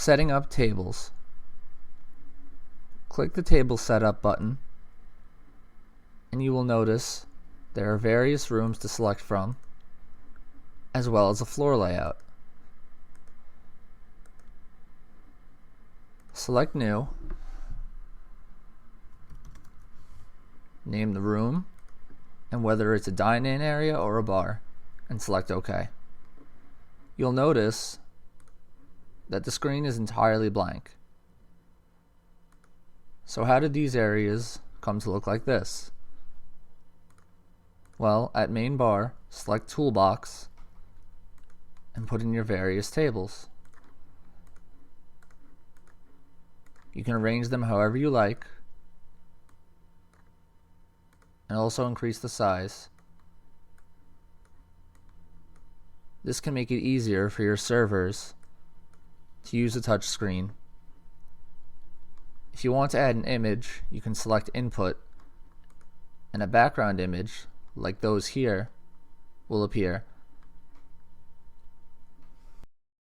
Setting up tables. Click the Table Setup button, and you will notice there are various rooms to select from, as well as a floor layout. Select New, name the room, and whether it's a dine-in area or a bar, and select OK. You'll notice that the screen is entirely blank. So how did these areas come to look like this? Well, at Main Bar, select Toolbox and put in your various tables. You can arrange them however you like, and also increase the size. This can make it easier for your servers to use a touch screen. If you want to add an image, you can select Input, and a background image, like those here, will appear.